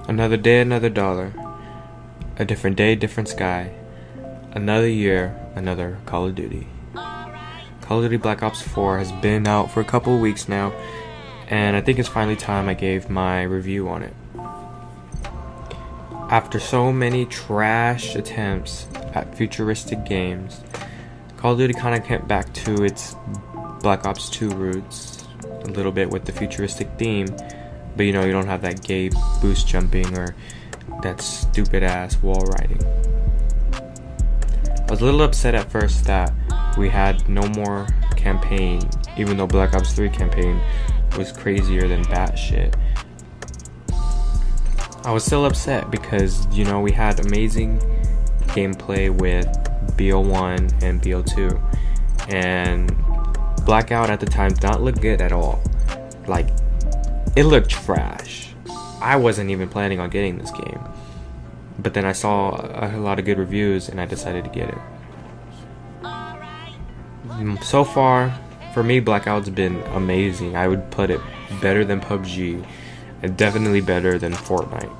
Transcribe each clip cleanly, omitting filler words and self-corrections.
Another day, another dollar. A different day, different sky. Another year, another Call of Duty. Call of Duty Black Ops 4 has been out for a couple of weeks now, and I think it's finally time I gave my review on it. After so many trash attempts at futuristic games, Call of Duty kind of went back to its Black Ops 2 roots, a little bit with the futuristic theme, but you don't have that gay boost jumping or that stupid ass wall riding. I was a little upset at first that we had no more campaign, even though Black Ops 3 campaign was crazier than batshit. I was still upset because, we had amazing gameplay with BO1 and BO2, and Blackout at the time did not look good at all. Like, it looked trash. I wasn't even planning on getting this game, but then I saw a lot of good reviews and I decided to get it. So far, for me, Blackout's been amazing. I would put it better than PUBG, and definitely better than Fortnite.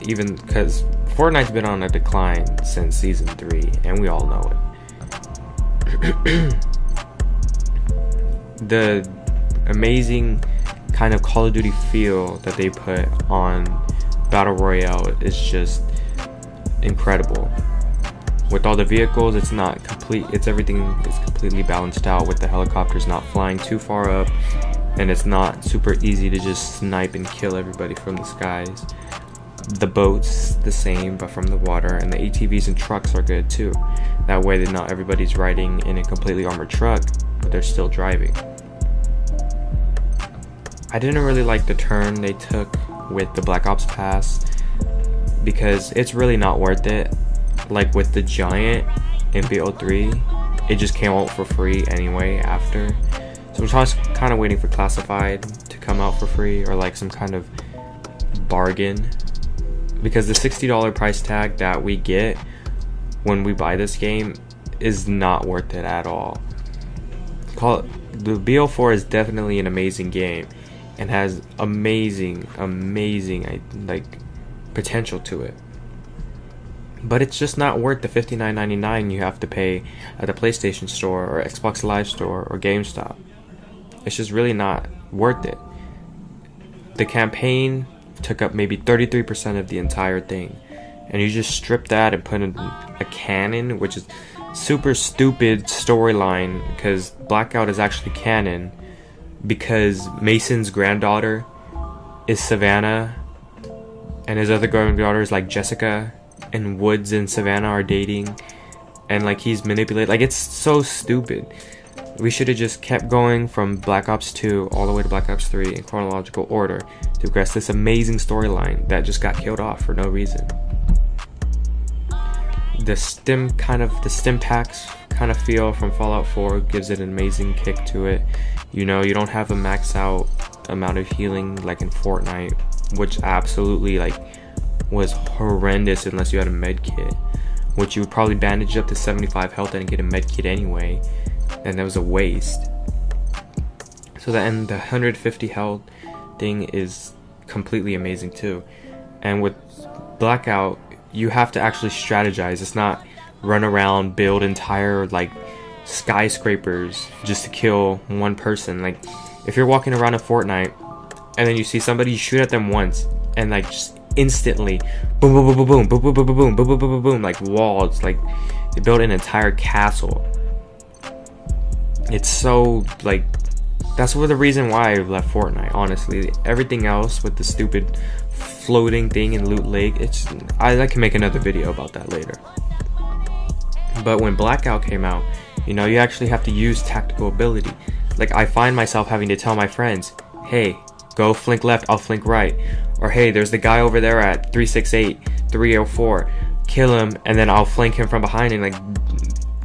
Even because Fortnite's been on a decline since Season 3, and we all know it. The amazing kind of Call of Duty feel that they put on Battle Royale is just incredible. With all the vehicles, it's not complete. Everything is completely balanced out, with the helicopters not flying too far up, and it's not super easy to just snipe and kill everybody from the skies. The boats the same, but from the water, and the ATVs and trucks are good too. That way that not everybody's riding in a completely armored truck, but they're still driving. I didn't really like the turn they took with the Black Ops Pass, because it's really not worth it. Like with the Giant in BO3, it just came out for free anyway after. So I'm just kind of waiting for Classified to come out for free, or like some kind of bargain, because the $60 price tag that we get when we buy this game is not worth it at all. The BO4 is definitely an amazing game and has amazing potential to it, but it's just not worth the $59.99 you have to pay at the PlayStation Store or Xbox Live Store or GameStop. It's just really not worth it. The campaign took up maybe 33% of the entire thing, and you just strip that and put in a canon, which is super stupid storyline, because Blackout is actually canon because Mason's granddaughter is Savannah, and his other granddaughter is like Jessica, and Woods and Savannah are dating, and like he's manipulated. Like, it's so stupid. We should have just kept going from Black Ops 2 all the way to Black Ops 3 in chronological order to progress this amazing storyline that just got killed off for no reason. The stim packs kind of feel from Fallout 4 gives it an amazing kick to it. You don't have a max out amount of healing like in Fortnite, which absolutely was horrendous unless you had a med kit, which you would probably bandage up to 75 health and get a med kit anyway, and that was a waste. So the 150 health thing is completely amazing too. And with Blackout, you have to actually strategize. It's not run around, build entire skyscrapers just to kill one person. Like, if you're walking around in Fortnite and then you see somebody, you shoot at them once and just instantly boom boom boom boom boom boom boom boom boom boom boom boom boom, like walls, like they built an entire castle. It's so that's the reason why I left Fortnite, honestly. Everything else with the stupid floating thing in Loot Lake, I can make another video about that later. But when Blackout came out, you actually have to use tactical ability. Like, I find myself having to tell my friends, hey, go flank left, I'll flank right. Or hey, there's the guy over there at 368, 304, kill him, and then I'll flank him from behind and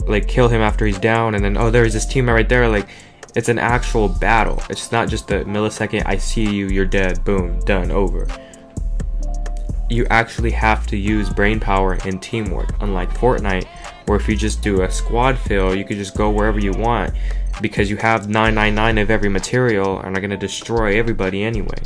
like kill him after he's down, and then there's this teammate right there. Like, it's an actual battle. It's not just a millisecond, I see you, you're dead, boom, done, over. You actually have to use brain power and teamwork, unlike Fortnite, where if you just do a squad fill, you could just go wherever you want because you have 999 of every material and are going to destroy everybody anyway.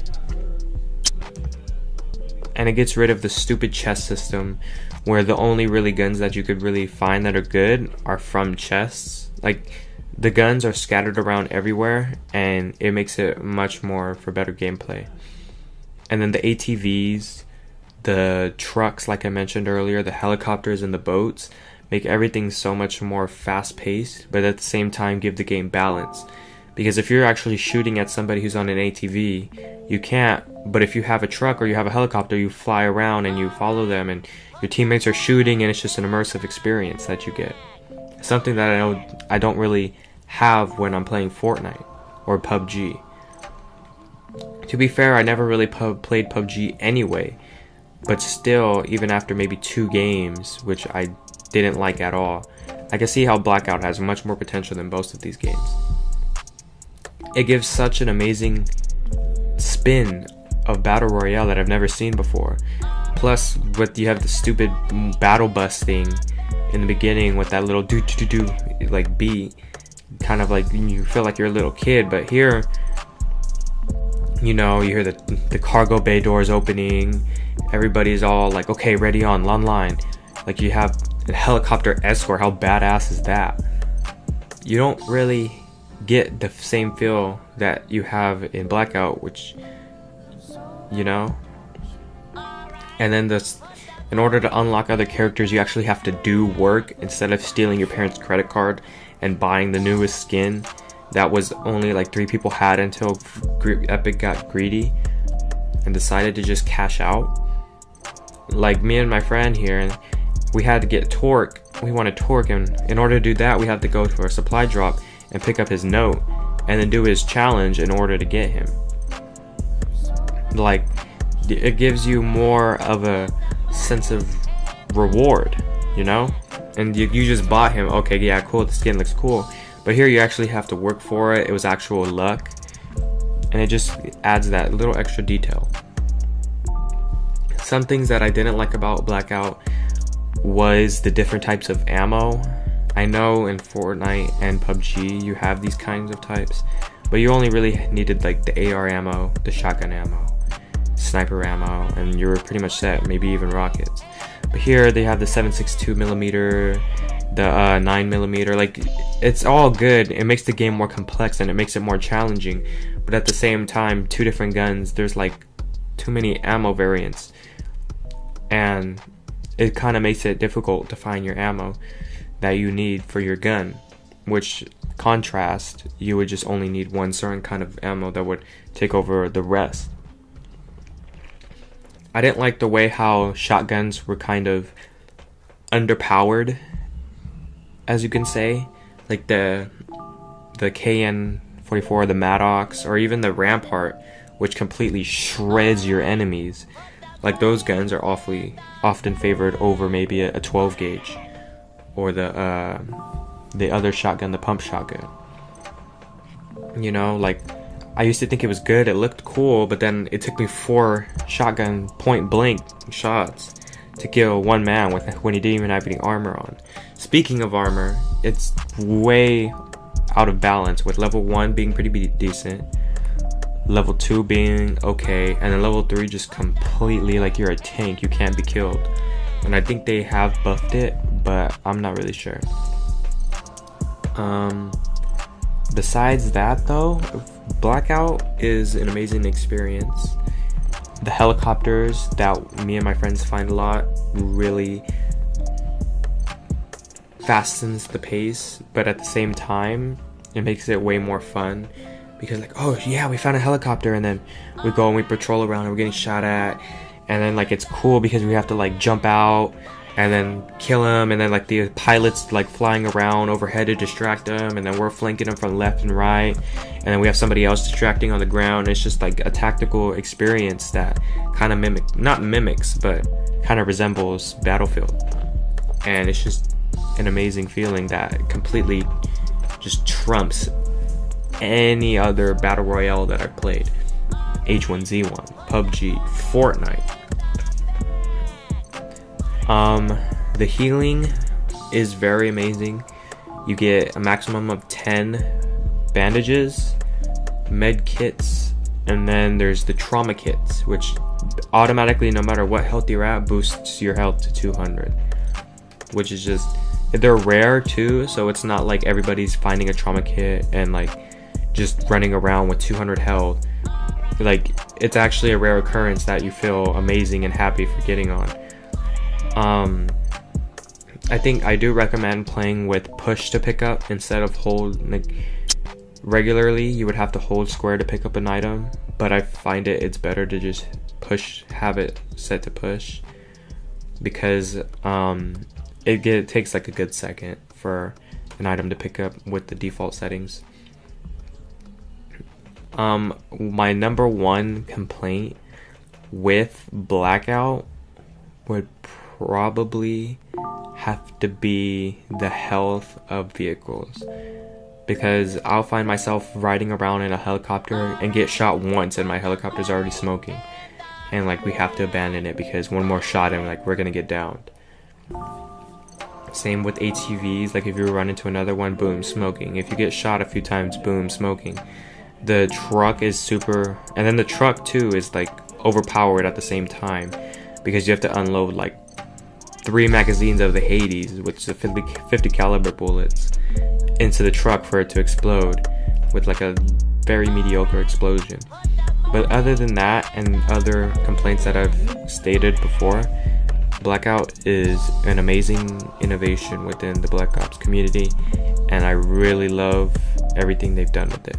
and it gets rid of the stupid chest system where the only really guns that you could really find that are good are from chests. Like, the guns are scattered around everywhere, and it makes it much more for better gameplay. And then the ATVs, the trucks, like I mentioned earlier, the helicopters and the boats make everything so much more fast-paced, but at the same time give the game balance. Because if you're actually shooting at somebody who's on an ATV, you can't. But if you have a truck or you have a helicopter, you fly around and you follow them, and your teammates are shooting, and it's just an immersive experience that you get. Something that I don't really have when I'm playing Fortnite or PUBG. To be fair, I never really played PUBG anyway, but still, even after maybe 2 games, which I didn't like at all, I can see how Blackout has much more potential than most of these games. It gives such an amazing spin of Battle Royale that I've never seen before. Plus, you have the stupid battle bus thing in the beginning with that little do like beat, kind of like you feel like you're a little kid. But here, you know, you hear the cargo bay doors opening, everybody's all like, okay, ready, on line. Like, you have a helicopter escort. How badass is that? You don't really get the same feel that you have in Blackout, which, you know. And then in order to unlock other characters, you actually have to do work instead of stealing your parents' credit card and buying the newest skin that was only like 3 people had until Epic got greedy and decided to just cash out. Like me and my friend here, we had to get Torque. We wanted Torque, and in order to do that, we had to go to our supply drop and pick up his note and then do his challenge in order to get him. Like, it gives you more of a sense of reward, you know? And you just bought him. Okay, yeah, cool, the skin looks cool. But here you actually have to work for it. It was actual luck. And it just adds that little extra detail. Some things that I didn't like about Blackout was the different types of ammo. I know in Fortnite and PUBG you have these kinds of types, but you only really needed like the AR ammo, the shotgun ammo, sniper ammo, and you were pretty much set, maybe even rockets. But here they have the 7.62mm, the 9mm, like, it's all good. It makes the game more complex and it makes it more challenging, but at the same time, 2 different guns, there's like too many ammo variants, and it kind of makes it difficult to find your ammo that you need for your gun, which contrast, you would just only need one certain kind of ammo that would take over the rest. I didn't like the way how shotguns were kind of underpowered, as you can say. Like the KN-44, the Maddox, or even the Rampart, which completely shreds your enemies. Like, those guns are often favored over maybe a 12 gauge or the other shotgun, the pump shotgun. You know, like, I used to think it was good, it looked cool, but then it took me 4 shotgun point blank shots to kill one man when he didn't even have any armor on. Speaking of armor, it's way out of balance, with level 1 being pretty decent, level 2 being okay, and then level 3 just completely like you're a tank, you can't be killed. And I think they have buffed it, but I'm not really sure. Besides that though, Blackout is an amazing experience. The helicopters that me and my friends find a lot really fastens the pace, but at the same time it makes it way more fun, because like, oh yeah, we found a helicopter, and then we go and we patrol around and we're getting shot at, and then like it's cool because we have to like jump out and then kill him, and then like the pilot's like flying around overhead to distract them, and then we're flanking them from left and right, and then we have somebody else distracting on the ground. It's just like a tactical experience that kind of mimics but kind of resembles Battlefield, and it's just an amazing feeling that completely just trumps any other battle royale that I've played. H1Z1, PUBG, Fortnite. The healing is very amazing. You get a maximum of 10 bandages, med kits, and then there's the trauma kits, which automatically, no matter what health you're at, boosts your health to 200, which is just, they're rare too, so it's not like everybody's finding a trauma kit and like just running around with 200 health. Like, it's actually a rare occurrence that you feel amazing and happy for getting on. I think I do recommend playing with push to pick up instead of hold. Like, regularly you would have to hold square to pick up an item, but I find it's better to just push, have it set to push, because it takes like a good second for an item to pick up with the default settings. My number one complaint with Blackout would probably have to be the health of vehicles, because I'll find myself riding around in a helicopter and get shot once and my helicopter's already smoking, and like we have to abandon it because one more shot and like we're gonna get downed. Same with ATVs, like if you run into another one, boom, smoking. If you get shot a few times, boom, smoking. The truck is super, and then the truck too is like overpowered at the same time, because you have to unload like 3 magazines of the Hades, which is the 50 caliber bullets, into the truck for it to explode with like a very mediocre explosion. But other than that, and other complaints that I've stated before, Blackout is an amazing innovation within the Black Ops community, and I really love everything they've done with it.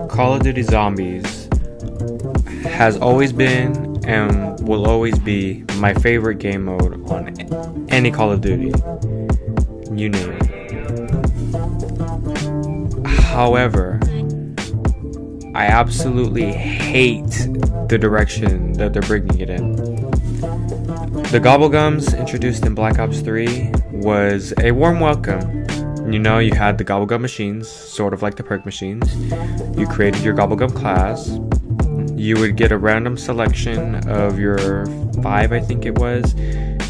Call of Duty Zombies has always been and will always be my favorite game mode on any Call of Duty, you name it. However, I absolutely hate the direction that they're bringing it in. The Gobblegums introduced in Black Ops 3 was a warm welcome. You know, you had the Gobblegum machines, sort of like the perk machines. You created your Gobblegum class. You would get a random selection of your 5, I think it was,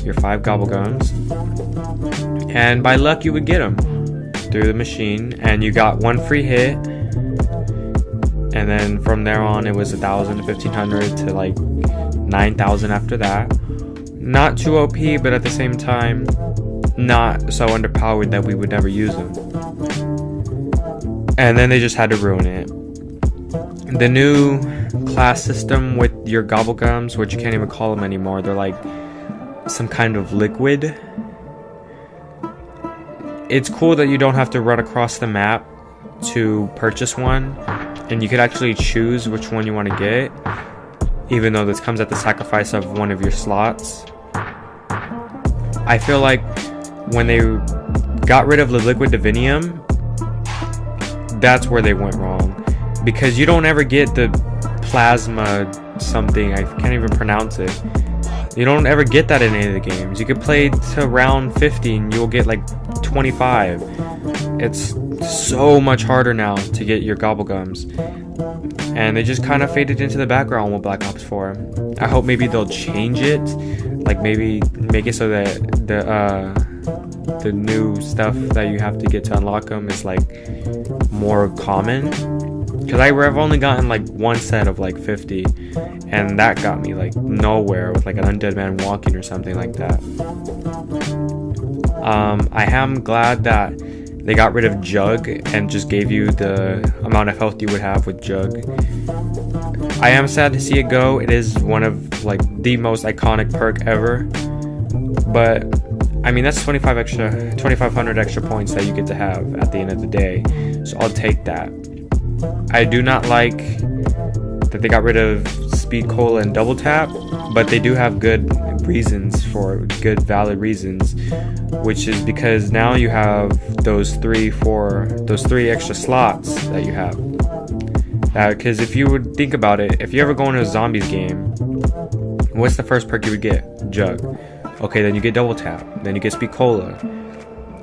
your 5 Gobblegums. And by luck, you would get them through the machine, and you got 1 free hit. And then from there on, it was 1,000 to 1,500 to like 9,000 after that. Not too OP, but at the same time, not so underpowered that we would never use them. And then they just had to ruin it. The new class system with your Gobblegums, which you can't even call them anymore, they're like some kind of liquid. It's cool that you don't have to run across the map to purchase one, and you could actually choose which one you want to get, even though this comes at the sacrifice of one of your slots. I feel like when they got rid of the liquid divinium, that's where they went wrong, because you don't ever get the plasma something, I can't even pronounce it. You don't ever get that in any of the games. You could play to round 50 and you'll get like 25. It's so much harder now to get your Gobblegums, and they just kind of faded into the background with Black Ops 4. I hope maybe they'll change it, like maybe make it so that the new stuff that you have to get to unlock them is like more common, because I've only gotten like one set of like 50, and that got me like nowhere with like an undead man walking or something like that. I am glad that they got rid of Jug and just gave you the amount of health you would have with Jug. I am sad to see it go. It is one of like the most iconic perk ever, but I mean, that's 2,500 extra points that you get to have at the end of the day, so I'll take that. I do not like that they got rid of Speed Cola and Double Tap, but they do have good reasons for good valid reasons, which is because now you have those three extra slots that you have. Because if you would think about it, if you ever go into a zombies game, what's the first perk you would get? Jug. Okay, then you get Double Tap, then you get Speed Cola,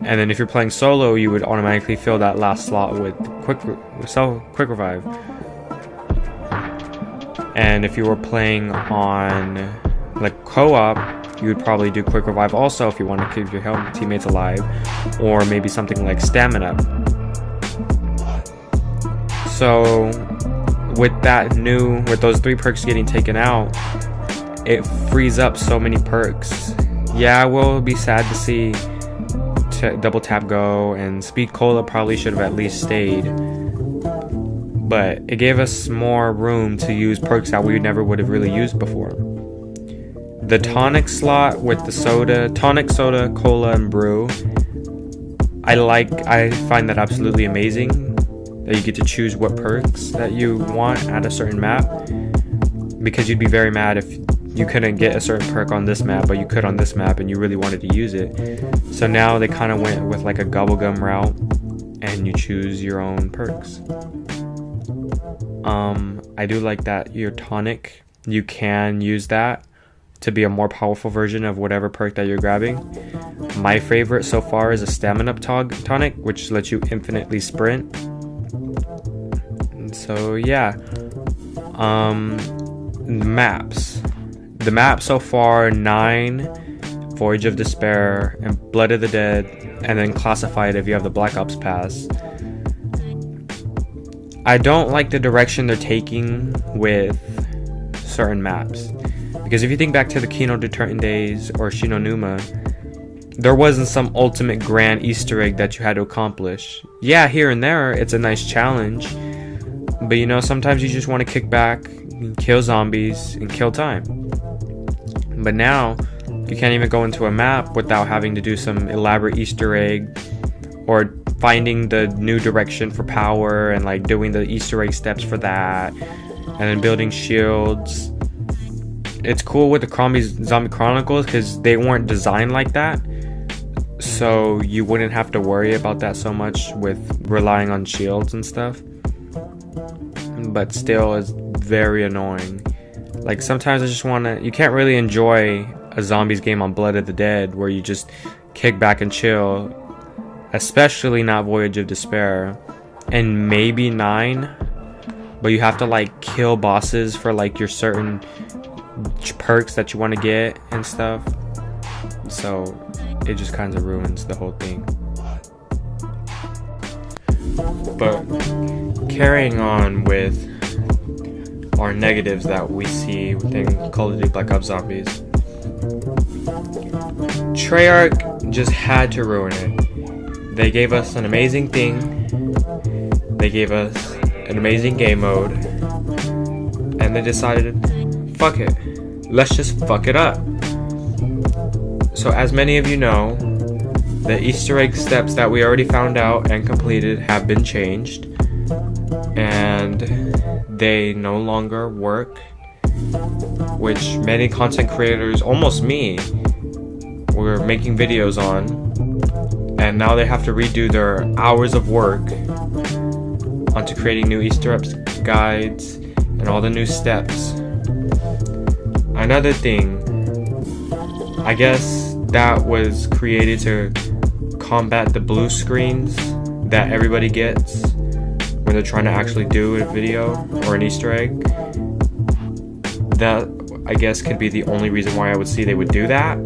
and then if you're playing solo, you would automatically fill that last slot with Quick Revive. And if you were playing on like co-op, you would probably do Quick Revive also if you want to keep your teammates alive, or maybe something like Stamina. So with those 3 perks getting taken out, it frees up so many perks. Yeah, I will be sad to see double tap go, and speed cola probably should have at least stayed, but it gave us more room to use perks that we never would have really used before. The tonic slot with the tonic, soda, cola, and brew, I find that absolutely amazing, that you get to choose what perks that you want at a certain map, because you'd be very mad if you couldn't get a certain perk on this map, but you could on this map and you really wanted to use it. So now they kind of went with like a gobblegum route, and you choose your own perks. I do like that your tonic, you can use that to be a more powerful version of whatever perk that you're grabbing. My favorite so far is a stamina tonic, which lets you infinitely sprint. And so yeah, maps. The map so far: 9, Voyage of Despair, and Blood of the Dead, and then Classified if you have the Black Ops Pass. I don't like the direction they're taking with certain maps, because if you think back to the Kino Deterrent days or Shinonuma, there wasn't some ultimate grand Easter egg that you had to accomplish. Yeah, here and there it's a nice challenge, but you know, sometimes you just want to kick back, kill zombies, and kill time. But now you can't even go into a map without having to do some elaborate Easter egg, or finding the new direction for power and like doing the Easter egg steps for that, and then building shields. It's cool with the Zombie Chronicles because they weren't designed like that, so you wouldn't have to worry about that so much with relying on shields and stuff. But still, it's very annoying. Like sometimes I just you can't really enjoy a zombies game on Blood of the Dead where you just kick back and chill, especially not Voyage of Despair, and maybe 9, but you have to like kill bosses for like your certain perks that you want to get and stuff, so it just kind of ruins the whole thing. But carrying on with our negatives that we see within Call of Duty Black Ops Zombies, Treyarch just had to ruin it. They gave us an amazing thing, they gave us an amazing game mode, and they decided, fuck it, let's just fuck it up. So as many of you know, the Easter egg steps that we already found out and completed have been changed, and they no longer work, which many content creators, almost me, were making videos on, and now they have to redo their hours of work onto creating new Easter egg guides and all the new steps. Another thing, I guess that was created to combat the blue screens that everybody gets when they're trying to actually do a video or an Easter egg. That, I guess, could be the only reason why I would see they would do that.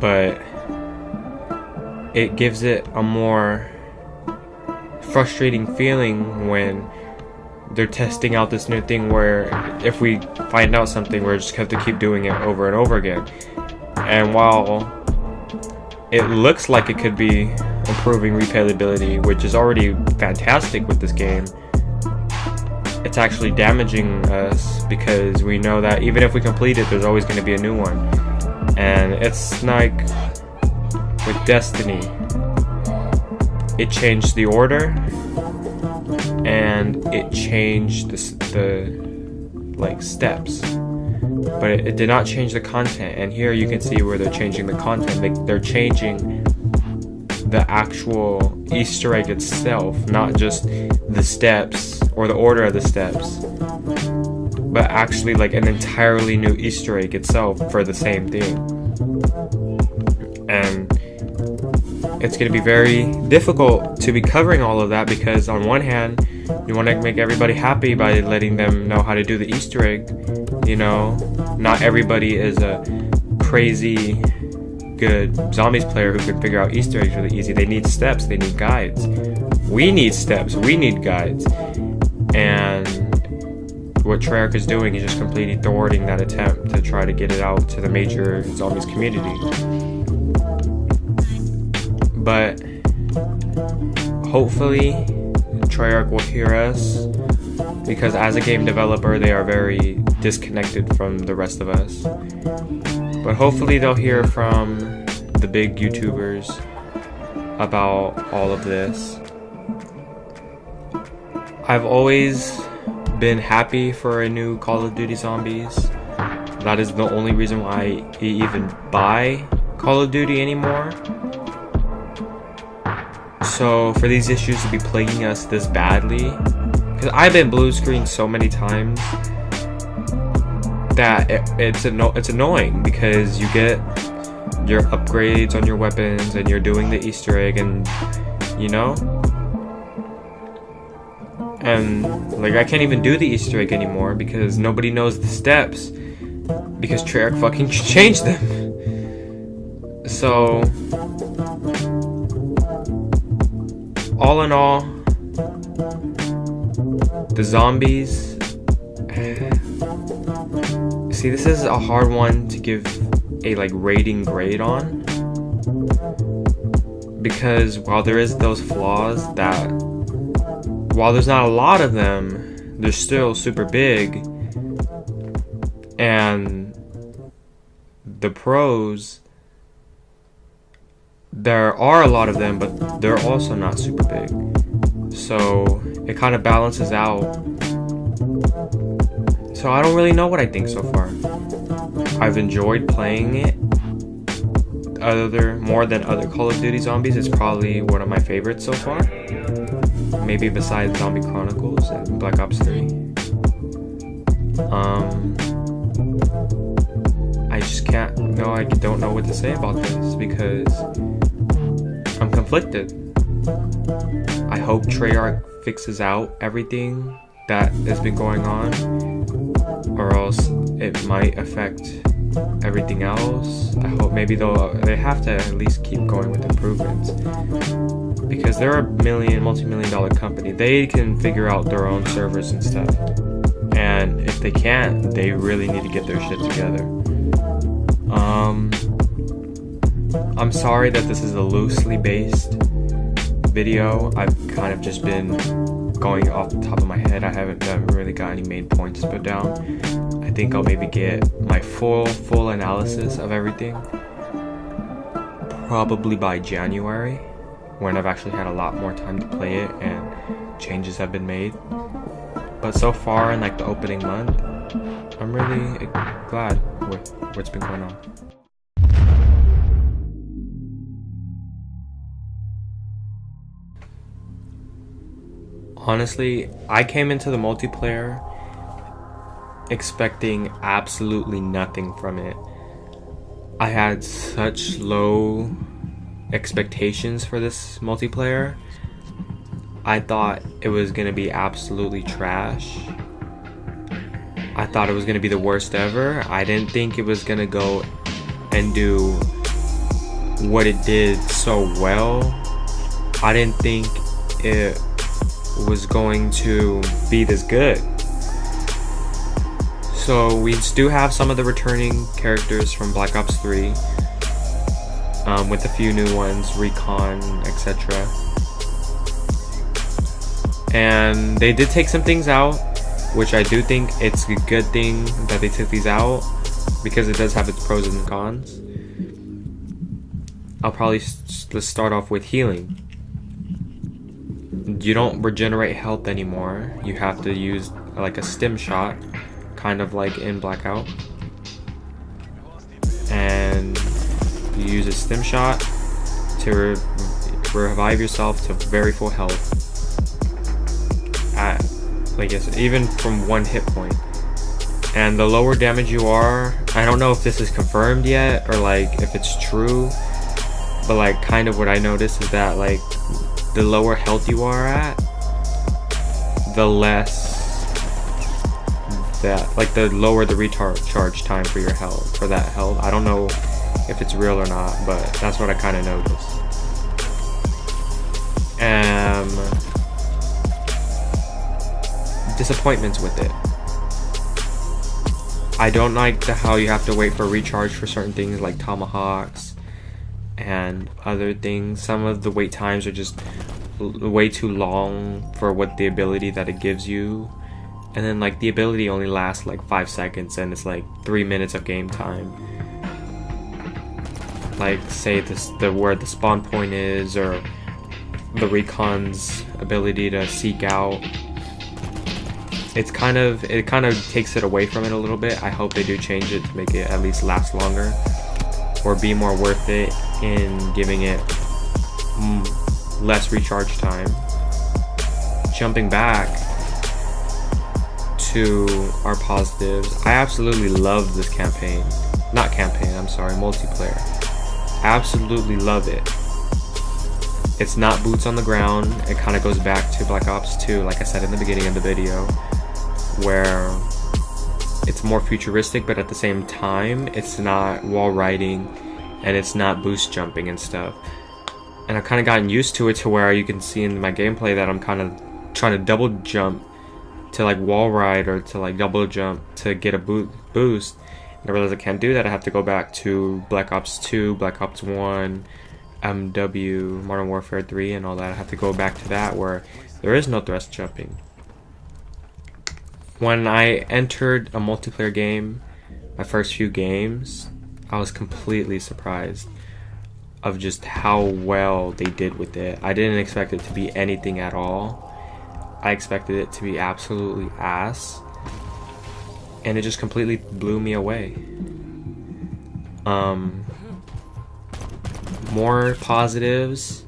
But it gives it a more frustrating feeling when they're testing out this new thing where if we find out something, we're just have to keep doing it over and over again. And while it looks like it could be improving replayability, which is already fantastic with this game, it's actually damaging us, because we know that even if we complete it, there's always going to be a new one. And it's like with Destiny, it changed the order, and it changed the like steps, but it did not change the content. And here you can see where they're changing the content. They're changing the actual Easter egg itself, not just the steps or the order of the steps, but actually like an entirely new Easter egg itself for the same thing. And it's going to be very difficult to be covering all of that, because on one hand, you want to make everybody happy by letting them know how to do the Easter egg. You know, not everybody is a crazy good zombies player who can figure out Easter eggs really easy. They need steps, they need guides. We need steps, we need guides. And what Treyarch is doing is just completely thwarting that attempt to try to get it out to the major zombies community. But hopefully Treyarch will hear us, because as a game developer they are very disconnected from the rest of us. But hopefully they'll hear from the big YouTubers about all of this. I've always been happy for a new Call of Duty Zombies. That is the only reason why I even buy Call of Duty anymore. So for these issues to be plaguing us this badly, because I've been blue screened so many times that it's annoying, because you get your upgrades on your weapons and you're doing the Easter egg, and you know, and like I can't even do the Easter egg anymore because nobody knows the steps, because Treyarch fucking changed them. So all in all, the zombies, see, this is a hard one to give a like rating grade on, because while there is those flaws, that while there's not a lot of them, they're still super big. And the pros, there are a lot of them, but they're also not super big. So it kind of balances out. So I don't really know what I think so far. I've enjoyed playing it. More than other Call of Duty Zombies, it's probably one of my favorites so far. Maybe besides Zombie Chronicles and Black Ops 3. I don't know what to say about this, because I'm conflicted. I hope Treyarch fixes out everything that has been going on, or else it might affect everything else. I hope maybe they have to at least keep going with improvements, because they're a multi-million dollar company. They can figure out their own servers and stuff, and if they can't, they really need to get their shit together. I'm sorry that this is a loosely based video. I've kind of just been going off the top of my head. I haven't really got any main points to put down. I think I'll maybe get my full analysis of everything probably by January, when I've actually had a lot more time to play it and changes have been made. But so far in like the opening month, I'm really glad with what's been going on. Honestly, I came into the multiplayer expecting absolutely nothing from it. I had such low expectations for this multiplayer. I thought it was gonna be absolutely trash. I thought it was gonna be the worst ever. I didn't think it was gonna go and do what it did so well. I didn't think it was going to be this good. So we do have some of the returning characters from Black Ops 3, with a few new ones, Recon, etc. And they did take some things out, which I do think it's a good thing that they took these out, because it does have its pros and cons. I'll probably let's start off with healing. You don't regenerate health anymore. You have to use like a stim shot, kind of like in Blackout. And you use a stim shot to revive yourself to very full health. At, I guess, even from 1 hit point. And the lower damage you are, I don't know if this is confirmed yet, or like if it's true, but like kind of what I noticed is that like the lower health you are at, the less that, like the lower the recharge time for your health, for that health. I don't know if it's real or not, but that's what I kind of noticed. disappointments with it. I don't like how you have to wait for recharge for certain things like tomahawks and other things. Some of the wait times are just way too long for what the ability that it gives you. And then like the ability only lasts like 5 seconds and it's like 3 minutes of game time. Like say where the spawn point is, or the recon's ability to seek out. It kind of takes it away from it a little bit. I hope they do change it to make it at least last longer, or be more worth it in giving it less recharge time. Jumping back to our positives, I absolutely love this campaign. Not campaign, I'm sorry, multiplayer. Absolutely love it. It's not boots on the ground. It kind of goes back to Black Ops 2, like I said in the beginning of the video, where it's more futuristic, but at the same time it's not wall riding and it's not boost jumping and stuff. And I've kind of gotten used to it to where you can see in my gameplay that I'm kind of trying to double jump to like wall ride, or to like double jump to get a boost. And I realize I can't do that. I have to go back to Black Ops 2, Black Ops 1, MW, Modern Warfare 3 and all that. I have to go back to that where there is no thrust jumping. When I entered a multiplayer game, my first few games, I was completely surprised of just how well they did with it. I didn't expect it to be anything at all. I expected it to be absolutely ass, and it just completely blew me away. More positives.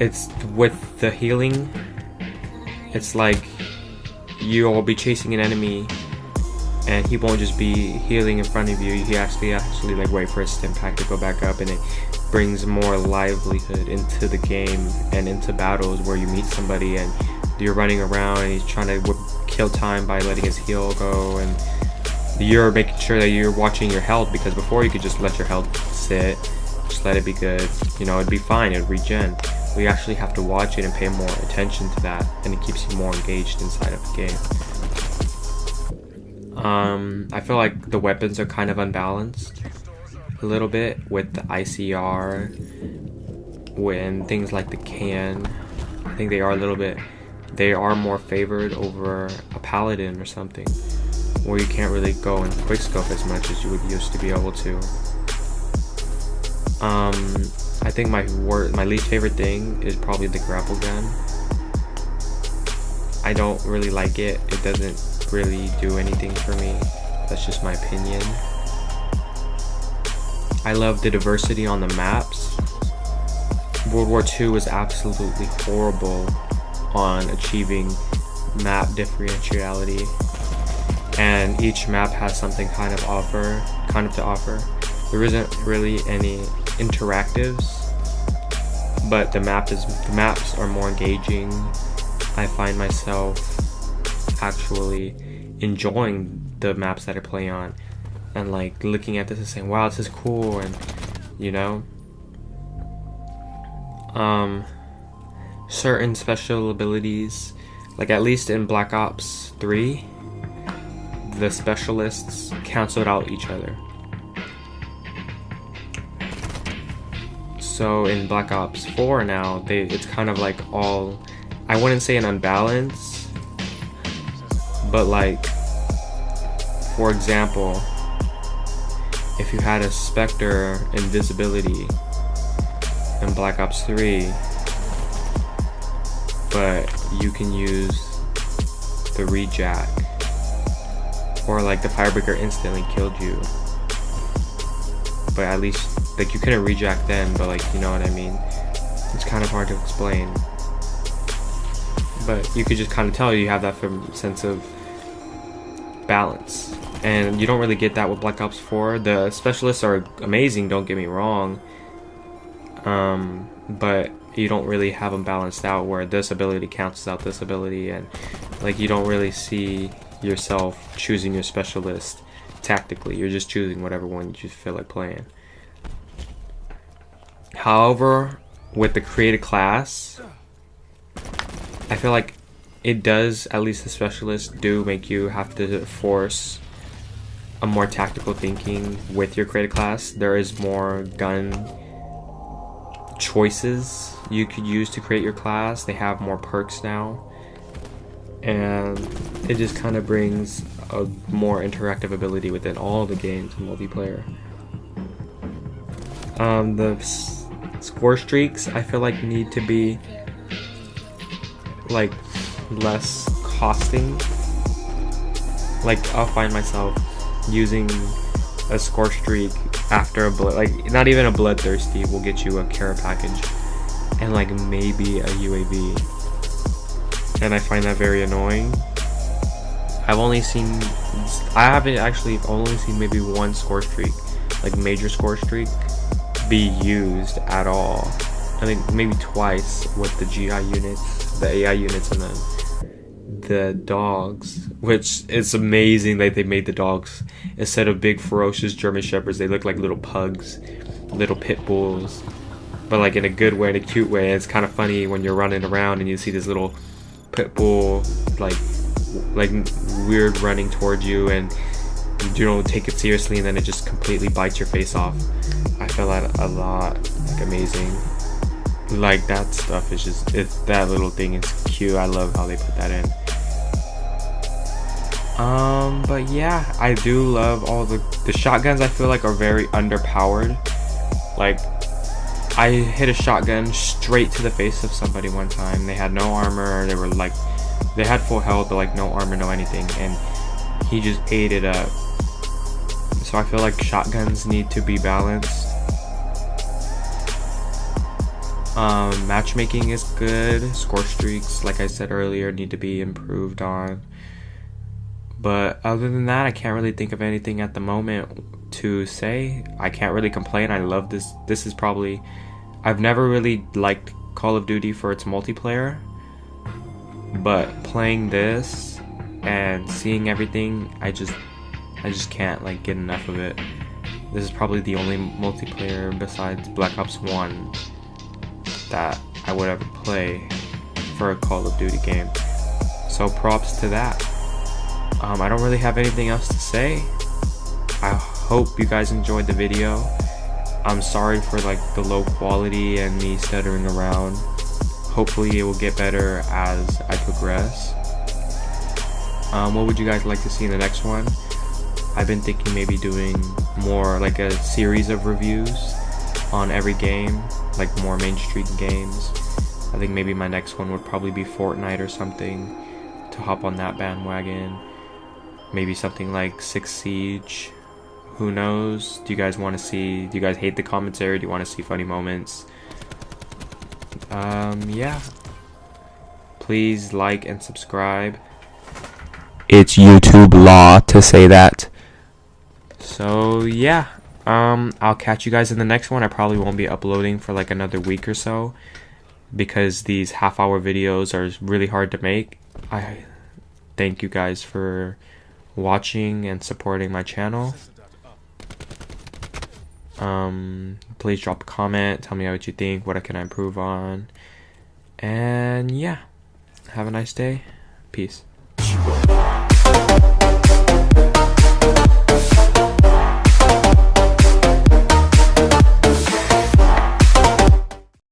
It's with the healing. It's like you'll be chasing an enemy and he won't just be healing in front of you. He actually like wait for his stim pack to go back up, and it brings more livelihood into the game and into battles where you meet somebody and you're running around and he's trying to kill time by letting his heal go, and you're making sure that you're watching your health, because before you could just let your health sit, just let it be good, you know, it'd be fine, it'd regen. We actually have to watch it and pay more attention to that, and it keeps you more engaged inside of the game. I feel like the weapons are kind of unbalanced a little bit with the ICR, when things like the can. I think they are more favored over a paladin or something, where you can't really go and quickscope as much as you would used to be able to. I think my least favorite thing is probably the grapple gun. I don't really like it. It doesn't really do anything for me. That's just my opinion. I love the diversity on the maps. World War II was absolutely horrible on achieving map differentiality, and each map has something kind of to offer. There isn't really any interactives, but the maps are more engaging. I find myself actually enjoying the maps that I play on, and like looking at this and saying, wow, this is cool, and you know, certain special abilities, like at least in Black Ops 3, the specialists canceled out each other. So in Black Ops 4 now, it's kind of like all, I wouldn't say an unbalance, but like, for example, if you had a Spectre invisibility in Black Ops 3, but you can use the rejack, or like the Firebreaker instantly killed you, but at least like you couldn't rejack then, but like, you know what I mean? It's kind of hard to explain, but you could just kind of tell you have that sense of balance, and you don't really get that with Black Ops 4. The specialists are amazing, don't get me wrong, but you don't really have them balanced out where this ability cancels out this ability, and like you don't really see yourself choosing your specialist tactically. You're just choosing whatever one you feel like playing. However, with the created class, I feel like it does, at least the specialists do make you have to force a more tactical thinking with your creative class. There is more gun choices you could use to create your class. They have more perks now, and it just kind of brings a more interactive ability within all the games in multiplayer. The score streaks, I feel like, need to be like less costing. Like, I'll find myself using a score streak after a blood, like not even a bloodthirsty will get you a care package and like maybe a UAV, and I find that very annoying. I haven't actually only seen maybe one score streak, like major score streak, be used at all. I think maybe twice with the GI units, the AI units, and then the dogs, which is amazing that they made the dogs, instead of big ferocious German shepherds, they look like little pugs, little pit bulls, but like in a good way, in a cute way. It's kind of funny when you're running around and you see this little pit bull like weird running towards you, and you don't take it seriously, and then it just completely bites your face off. I feel that a lot, like amazing. Like that stuff is just, that little thing is cute. I love how they put that in. But yeah, I do love all the shotguns. I feel like are very underpowered. Like, I hit a shotgun straight to the face of somebody one time. They had no armor. They were like, they had full health, but like no armor, no anything, and he just ate it up. So I feel like shotguns need to be balanced. Matchmaking is good. Score streaks, like I said earlier, need to be improved on. But other than that, I can't really think of anything at the moment to say. I can't really complain. I love this. This is probably, I've never really liked Call of Duty for its multiplayer, but playing this and seeing everything, I just can't like get enough of it. This is probably the only multiplayer besides Black Ops 1 that I would ever play for a Call of Duty game. So props to that. I don't really have anything else to say. I hope you guys enjoyed the video. I'm sorry for like the low quality and me stuttering around. Hopefully it will get better as I progress. What would you guys like to see in the next one? I've been thinking maybe doing more like a series of reviews on every game, like more mainstream games. I think maybe my next one would probably be Fortnite or something, to hop on that bandwagon. Maybe something like 6 Siege. Who knows? Do you guys want to see, do you guys hate the commentary? Do you want to see funny moments? Yeah. Please like and subscribe. It's YouTube law to say that. So yeah. I'll catch you guys in the next one. I probably won't be uploading for like another week or so, because these half-hour videos are really hard to make. I thank you guys for watching and supporting my channel. Please drop a comment, tell me what you think, what can I improve on, and yeah, have a nice day. Peace.